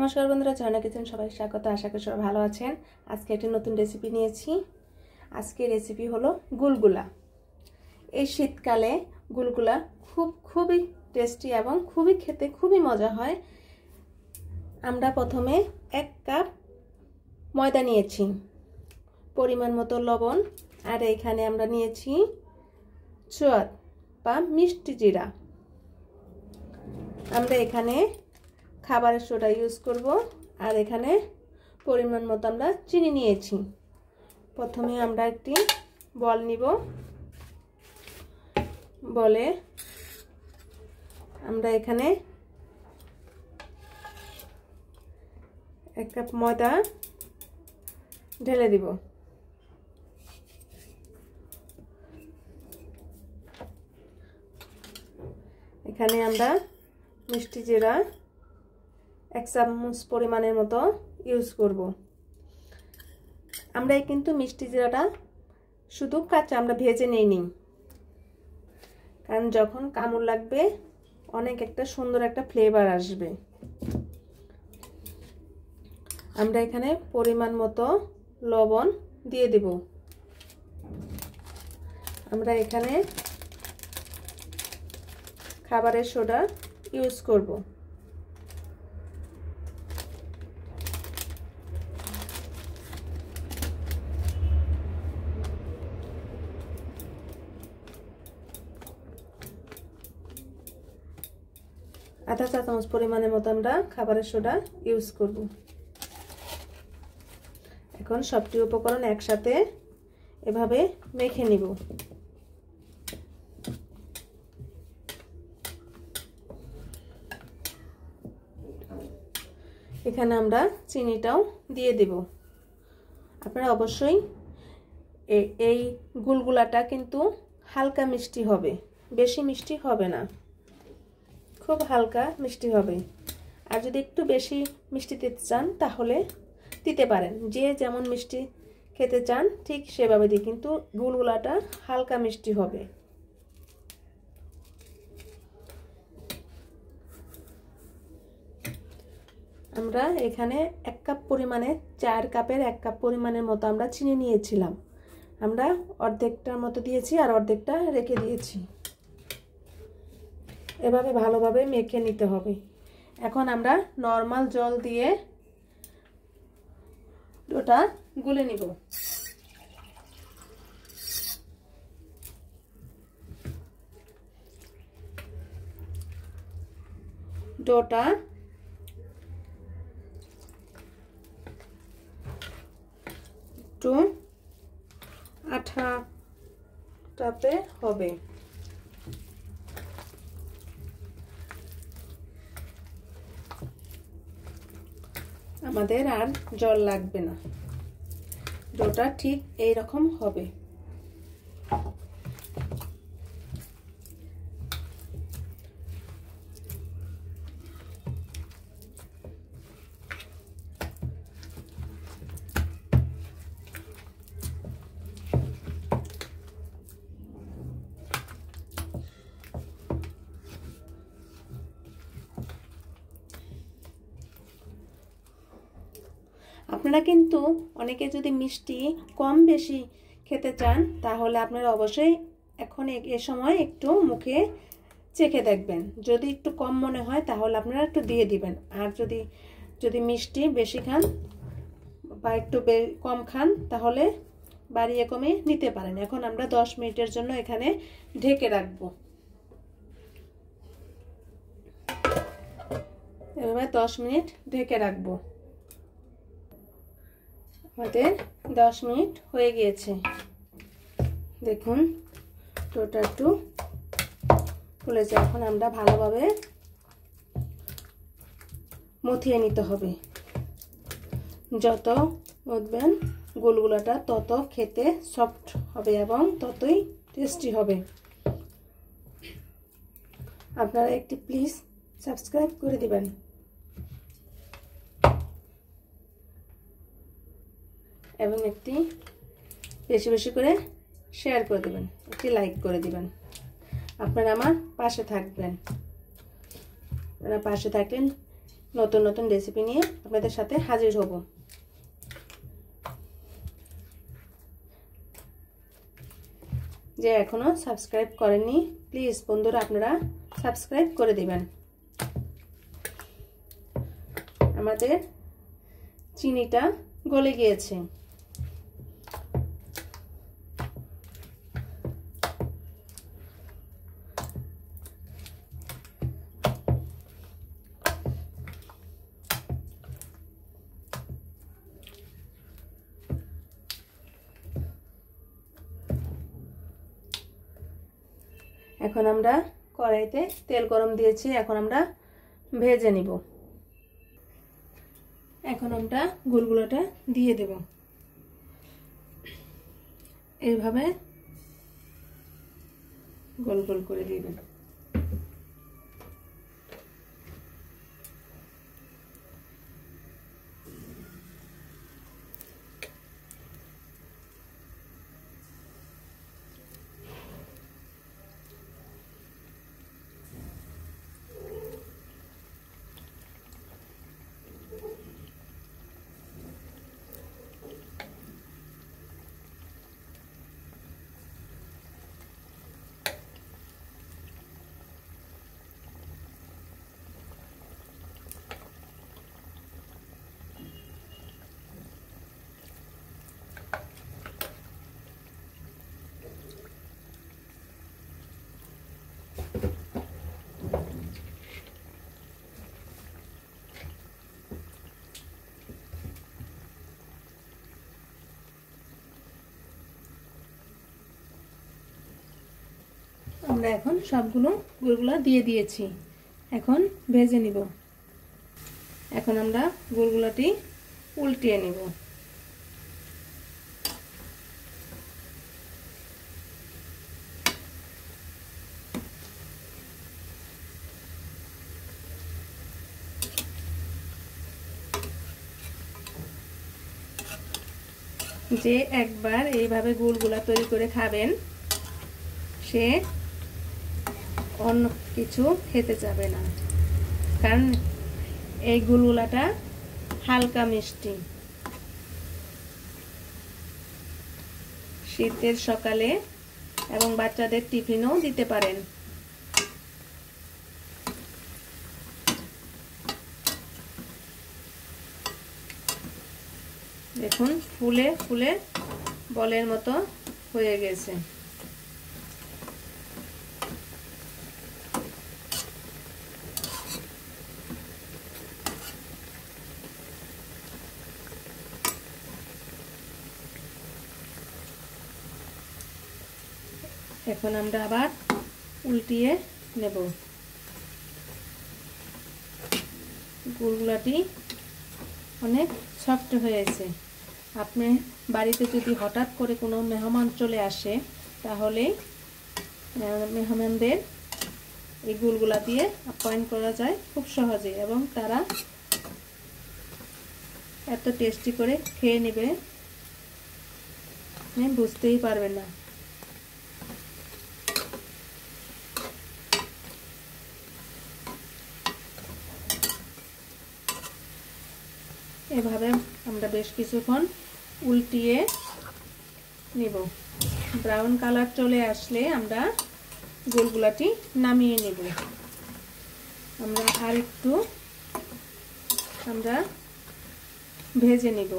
নমস্কার বন্ধুরা, ঝর্ণা কিচেন সবাই স্বাগত। আশা করি সবাই ভালো আছেন। আজকে একটি নতুন রেসিপি নিয়েছি। আজকে রেসিপি হলো গুলগুলা। এই শীতকালে গুলগুলা খুবই টেস্টি এবং খেতে খুবই মজা হয়। আমরা প্রথমে 1 কাপ ময়দা নিয়েছি, পরিমাণ মতো লবণ, আর এখানে আমরা নিয়েছি চুয়াত বা মিষ্টি জিরা। আমরা এখানে খাবারের সোডা ইউজ করব, আর এখানে পরিমাণ মতো আমরা চিনি নিয়েছি। প্রথমে আমরা একটি বল নিব। বলে আমরা এখানে 1 কাপ ময়দা ঢেলে দিব। এখানে আমরা মিষ্টি জিরা 1 চামচ পরিমাণের মতো ইউজ করব। আমরা কিন্তু মিষ্টি জিরাটা শুধু কাঁচা আমরা ভেজে নেইনি, কারণ যখন কামড় লাগবে অনেক একটা সুন্দর একটা ফ্লেভার আসবে। আমরা এখানে পরিমাণ মতো লবণ দিয়ে দেব। আমরা এখানে খাবারের সোডা ইউজ করব। আধা চা চামচ পরিমাণের মতো আমরা খাবারের সোডা ইউজ করব। এখন সবটি উপকরণ একসাথে এভাবে মেখে নিব। এখানে আমরা চিনিটাও দিয়ে দেব। আপনারা অবশ্যই এই গুলগুলাটা কিন্তু হালকা মিষ্টি হবে, বেশি মিষ্টি হবে না, খুব হালকা মিষ্টি হবে। আর যদি একটু বেশি মিষ্টি দিতে চান তাহলে দিতে পারেন, যে যেমন মিষ্টি খেতে চান ঠিক সেভাবে দিয়ে, কিন্তু গুলগুলাটা হালকা মিষ্টি হবে। আমরা এখানে 1 কাপ পরিমাণে 4 কাপের 1 কাপ পরিমাণের মতো আমরা চিনি নিয়েছিলাম। আমরা অর্ধেকটার মতো দিয়েছি আর অর্ধেকটা রেখে দিয়েছি। এভাবে ভালোভাবে মেখে নিতে হবে। এখন আমরা নরমাল জল দিয়ে ডোটা গুলে নিব। ডোটা একটু আঠা টাইপের হবে। আমাদের আর জল লাগবে না, ডোটা ঠিক এই রকম হবে। আপনারা কিন্তু অনেকে যদি মিষ্টি কম বেশি খেতে চান তাহলে আপনারা অবশ্যই এখন এ সময় একটু মুখে চেখে দেখবেন। যদি একটু কম মনে হয় তাহলে আপনারা একটু দিয়ে দিবেন। আর যদি মিষ্টি বেশি খান বা একটু কম খান তাহলে বাড়িয়ে কমে নিতে পারেন। এখন আমরা 10 মিনিটের জন্য এখানে ঢেকে রাখবো। এভাবে 10 মিনিট ঢেকে রাখবো। আমাদের 10 মিনিট হয়ে গিয়েছে। দেখুন ডোটা একটু ফুলেছে। এখন আমরা ভালোভাবে মথিয়ে নিতে হবে। যত মথবেন গুলগুলাটা তত খেতে সফট হবে এবং ততই টেস্টি হবে। আপনারা একটি প্লিজ সাবস্ক্রাইব করে দিবেন এবং একটি বেশি করে শেয়ার করে দেবেন, একটি লাইক করে দিবেন। আপনারা আমার পাশে থাকবেন। আপনারা পাশে থাকলেন নতুন নতুন রেসিপি নিয়ে আপনাদের সাথে হাজির হব। যে এখনো সাবস্ক্রাইব করেননি প্লিজ বন্ধুরা আপনারা সাবস্ক্রাইব করে দিবেন। আমাদের চিনিটা গলে গিয়েছে। এখন আমরা কড়াইতে তেল গরম দিয়েছি, এখন আমরা ভেজে নিব। এখন আমরা গুলগুলাটা দিয়ে দেব। এইভাবে গোল গোল করে দিবেন। আমরা এখন সবগুলো গুলগুলা দিয়ে দিয়েছি, এখন ভেজে নিব। এখন আমরা গুলগুলাটি উল্টিয়ে নিব। যে একবার এইভাবে গুলগুলা তৈরি করে খাবেন সে অন্য কিছু খেতে যাবে না, কারণ এই গুলগুলাটা হালকা মিষ্টি। শীতের সকালে এবং বাচ্চাদের টিফিনও দিতে পারেন। দেখুন ফুলে ফুলে বলের মতো হয়ে গেছে। এখন আমরা আবার উল্টিয়ে নেব। গুলগুলাটি অনেক সফট হয়েছে। আপনি বাড়িতে যদি হঠাৎ করে কোনো মেহমান চলে আসে তাহলে মেহমানদের এই গুলগুলা দিয়ে আপ্যায়ন করা যায় খুব সহজে, এবং তারা এত টেস্টি করে খেয়ে নেবে বুঝতেই পারবে না। এভাবে আমরা বেশ কিছুক্ষণ উল্টিয়ে নিব। ব্রাউন কালার চলে আসলে আমরা গুলগুলাটি নামিয়ে নেব। আমরা আরেকটু ভেজে নিব।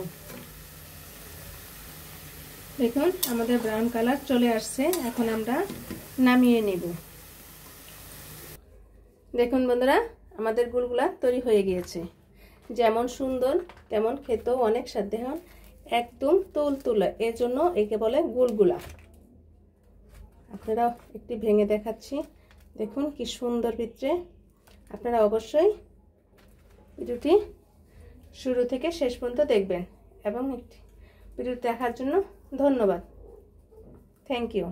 দেখুন আমাদের ব্রাউন কালার চলে আসছে, এখন আমরা নামিয়ে নেব। দেখুন বন্ধুরা আমাদের গুলগুলা তৈরি হয়ে গিয়েছে। যেমন সুন্দর তেমন খেতেও অনেক স্বাদ, একদম তুলতুলে, এর জন্য একে বলে গুলগুলা। আপনারা একটি ভেঙে দেখাচ্ছি, দেখুন কি সুন্দর ভিতরে। আপনারা অবশ্যই ভিডিওটি শুরু থেকে শেষ পর্যন্ত দেখবেন, এবং ভিডিও দেখার জন্য ধন্যবাদ। Thank you.